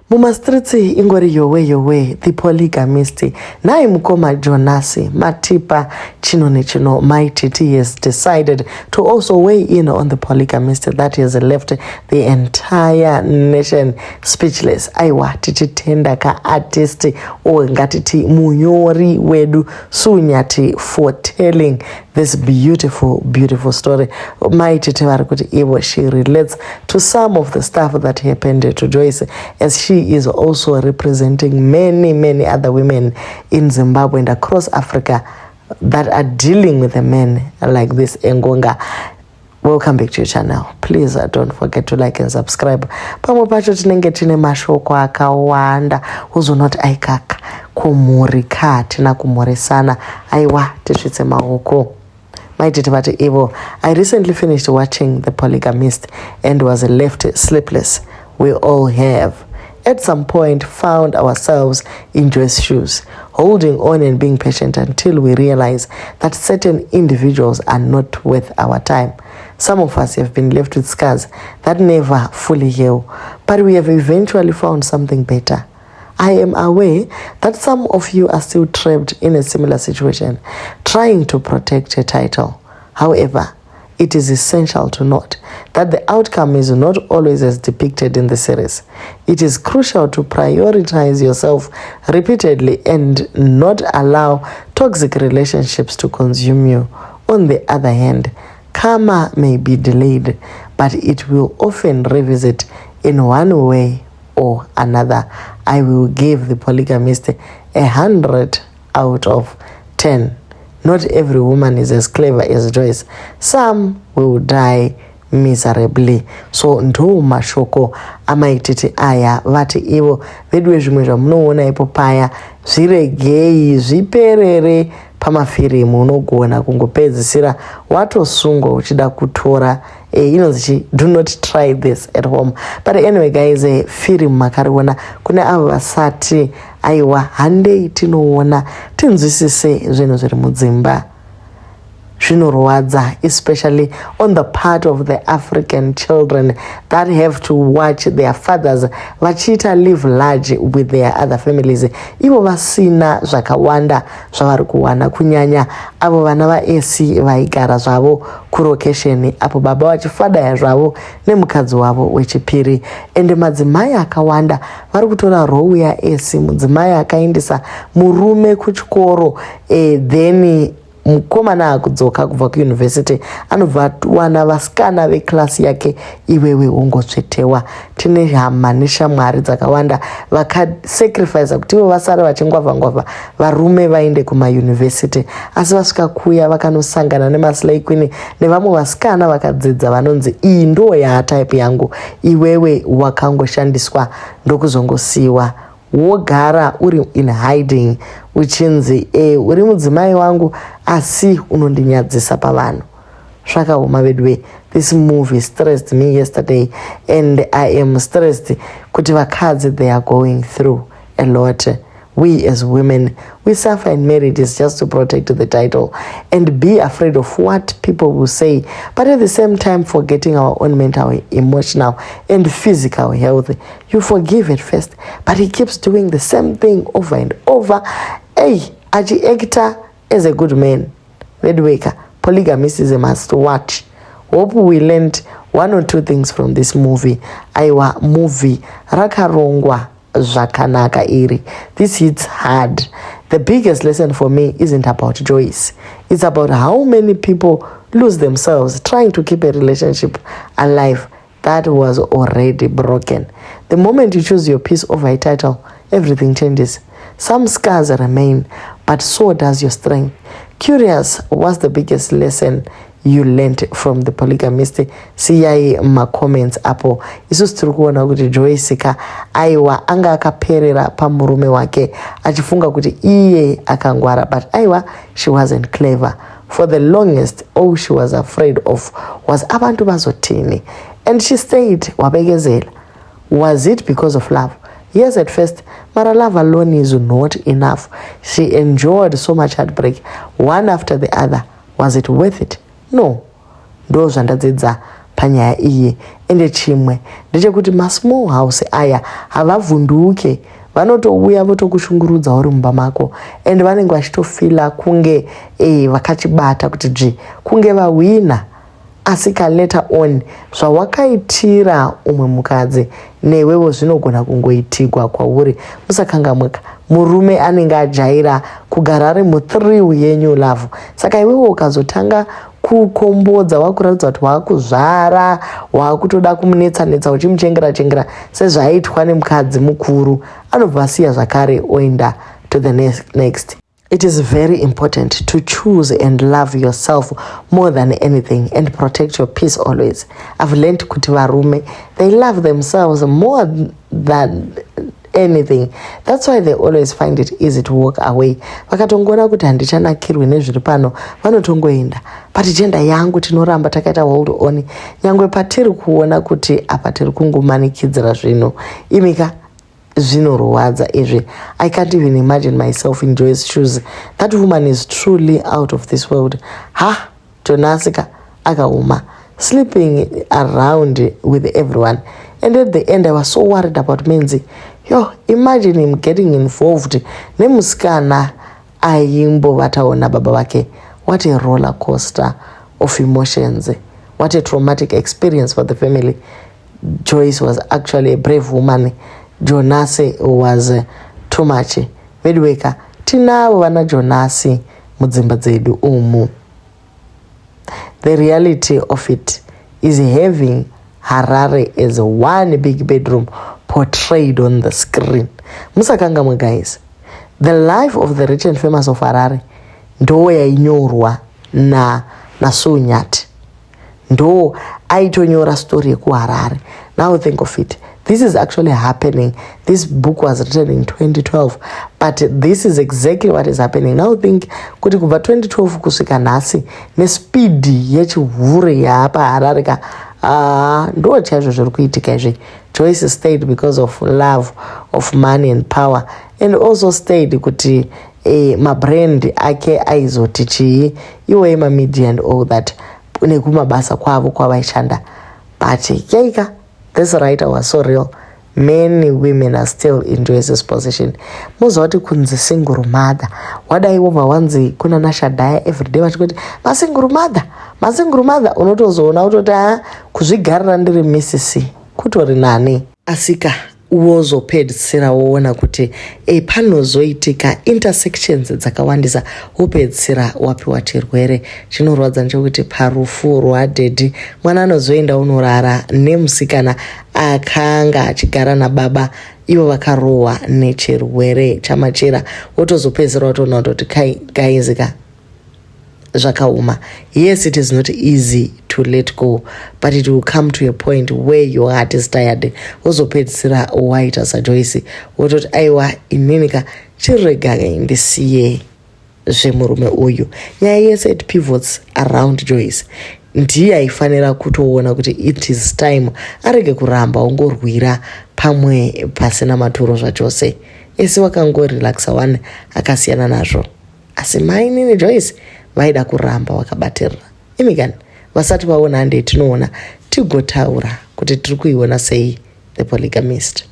Mumastritsi ingori yowe the polygamist nai mukoma Jonasi Matipa chino nechino Maititi has decided to also weigh in on the polygamist that has left the entire nation speechless. Aiwa tichitenda ka artist o ngatiti munyori wedu sunyati for telling this beautiful story. Maititi varikuti iwo she relates to some of the stuff that happened to Joyce, as she is also representing many other women in Zimbabwe and across Africa that are dealing with a men like this. Engonga, welcome back to your channel. Please don't forget to like and subscribe. Pamwe pacho tinenge tine mashoko akawanda uzonoti aikaka kumurika tina kumoresana aiwa tisvitse maoko. Maititi vati ivo, I recently finished watching The Polygamist and was left sleepless. We all have. At some point, found ourselves in Joyce's shoes, holding on and being patient until we realize that certain individuals are not worth our time. Some of us have been left with scars that never fully heal, but we have eventually found something better. I am aware that some of you are still trapped in a similar situation, trying to protect your title. However, it is essential to note that the outcome is not always as depicted in the series. It is crucial to prioritize yourself repeatedly and not allow toxic relationships to consume you. On the other hand, karma may be delayed, but it will often revisit in one way or another. I will give The Polygamist 100 out of 10. Not every woman is as clever as Joyce. Some will die miserably. So ndo mashoko amaititi aya vati ivo vedwe zvimwe zvamunoona ipo paya zviregei zviperere pamafirimu unogona kungopedzisira watosungwa uchida kutora inonzi do not try this at home. But anyway guys, film makariona kune avo vasati aiwa handei tinoona tinzwisise zvinhu zviri mudzimba zvinorwadza, especially on the part of the African children that have to watch their fathers vachiita live large with their other families. Ivo vasina zvakawanda zvavari kuwana, kunyanya avo vana vaesi vaigara zvavo kurokesheni apo baba vachifadaya zvavo nemukadzi wavo wechipiri. Ende madzimai akawanda vari kutora role yaesi, mudzimai akaendesa murume kuchikoro then mukomana akudzoka kubva kuuniversity anobva wana vasikana veklasi yake iwewe ungotsvetewa. Tine hama neshamwari dzakawanda vakasacrifice kuti ivo vasara vachingwavha varume vaende kumauniversity, asi vasvika kuya vakanosangana nemaslay queen nevamwe vasikana vakadzidza vanonzi iyi ndo yatype yangu, iwewe wakangoshandiswa ndokuzongosiyiwa wogara uri in hiding uchinzi uri mudzimai wangu asi unondinyadzisa pavanhu. Zvakaoma vedwe. This movie stressed me yesterday and I am stressed kuti vakadzi they are going through a lot. We as women, we suffer in marriages just to protect the title and be afraid of what people will say, but at the same time forgetting our own mental, emotional and physical health. You forgive at first, but he keeps doing the same thing over and over. Hey, aji actor is a good man. Redwaker, polygamist is a must watch. Hope we learned one or two things from this movie. Aiwa movie rakarongwa zvakanaka iri. This hits hard. The biggest lesson for me isn't about Joyce. It's about how many people lose themselves trying to keep a relationship alive that was already broken. The moment you choose your peace over a title, everything changes. Some scars remain, but so does your strength. Curious, what's the biggest lesson you learned from The Polygamist? Siyai ma comments apo. Isusu tiri kuona kuti Joyce ka aiwa anga akaperera pamurume wake achifunga kuti iye akangwara, but aiwa she wasn't clever. For the longest, all she was afraid of was abantu bazotini, and she stayed wabegezela. Was it because of love? Yes, at first, but love alone is not enough. She endured so much heartbreak, one after the other. Was it worth it? No. Ndo zvandadzidza panyaya iyi. Ende chimwe ndechekuti masmall house aya havavhunduke, vanotouya votokushungurudza uri mumba mako, and vanenge vachitofila kunge vakachibata kuti dzvi kunge vahwina. Asi later on zvawakaitira umwe mukadzi newewo zvinogona kungoitigwa kwauri musakangamuka. Murume anenge ajaira kugara ari mu-thrill yenyu love, saka iwewo ukazotanga kukombodza wakuratidza kuti wakuzvara, wakutoda kumunetsa-netsa uchimuchengera-chengera sezvaitwa nemukadzi mukuru, anobva asiya zvakare oenda to the next. It is very important to choose and love yourself more than anything and protect your peace always. I've learned kuti varume, they love themselves more than anything. That's why they always find it easy to walk away. Vakatongona kuti handichanakirwi nezviri pano, vanotongoenda. But gender yangu tinoramba takaita hold on. Nyangwe patiri kuona kuti apa tiri kungomanikidzira zvino. Imika zvinorwadza izvi. I can't even imagine myself in Joy's shoes. That woman is truly out of this world. Jonasika akauma, sleeping around with everyone. And at the end I was so worried about Menzi. Imagine him getting involved nemusikana aimbovataona baba vake. What a roller coaster of emotions. What a traumatic experience for the family. Joyce was actually a brave woman. Jonasi was too much. Vedweka tinavo vana Jonasi mudzimba dzedu umu. The reality of it is having Harare as one big bedroom portrayed on the screen. Musakangamwe guys. The life of the rich and famous of Harare ndo yainyorwa na Sunyati. Ndo aitonyora story yeku Harare. Now think of it. This is actually happening. This book was written in 2012, but this is exactly what is happening. Now think kuti kubva 2012 kusvika nhasi nespeed yechivhure yaapa Harare ka ndo chaizvo zviri kuitika izvi. Joyce stayed because of love of money and power, and also stayed kuti mabrand ake aizoti chii iwe media and all that nekumabasa kwavo kwavaishanda. But yaika, this writer was so real. Many women are still in Joyce's position. Muzoti kunzi single mother. Wadaiwo vawanzi kuna nashadaya everyday vachikuti masingle mother unotozoona utoti kuzvigarira ndiri misisi kutori nani. Asika wozopedzisira woona kuti panozoitika intersections dzakawandisa wopedzisira wapiwa chirwere chinorwadza nchokuti parufu rwadhedhi mwana anozoenda unorara nemusikana akanga achigara nababa, ivo vakarohwa nechirwere chamachira. Wotozopedzisira watoona kuti kaizika zvakauma. Yes, it is not easy to let go, but it will come to a point where your heart is tired. Wozopedzisira waita saJoyce wototi aiwa ininika chirega ndisiye zvemurume uyu. Nyaya yese it pivots around Joyce. Ndiye aifanira kutoona kuti it is time arege kuramba ongorwira pamwe pasina maturo zvachose. Esi wakangorelaxa one akasiyana nazvo. Asi maini neJoyce vaida kuramba wakabatirira. Imigani vasati vaona hande tinoona tigotaura kuti tiri kuiona sei The Polygamist.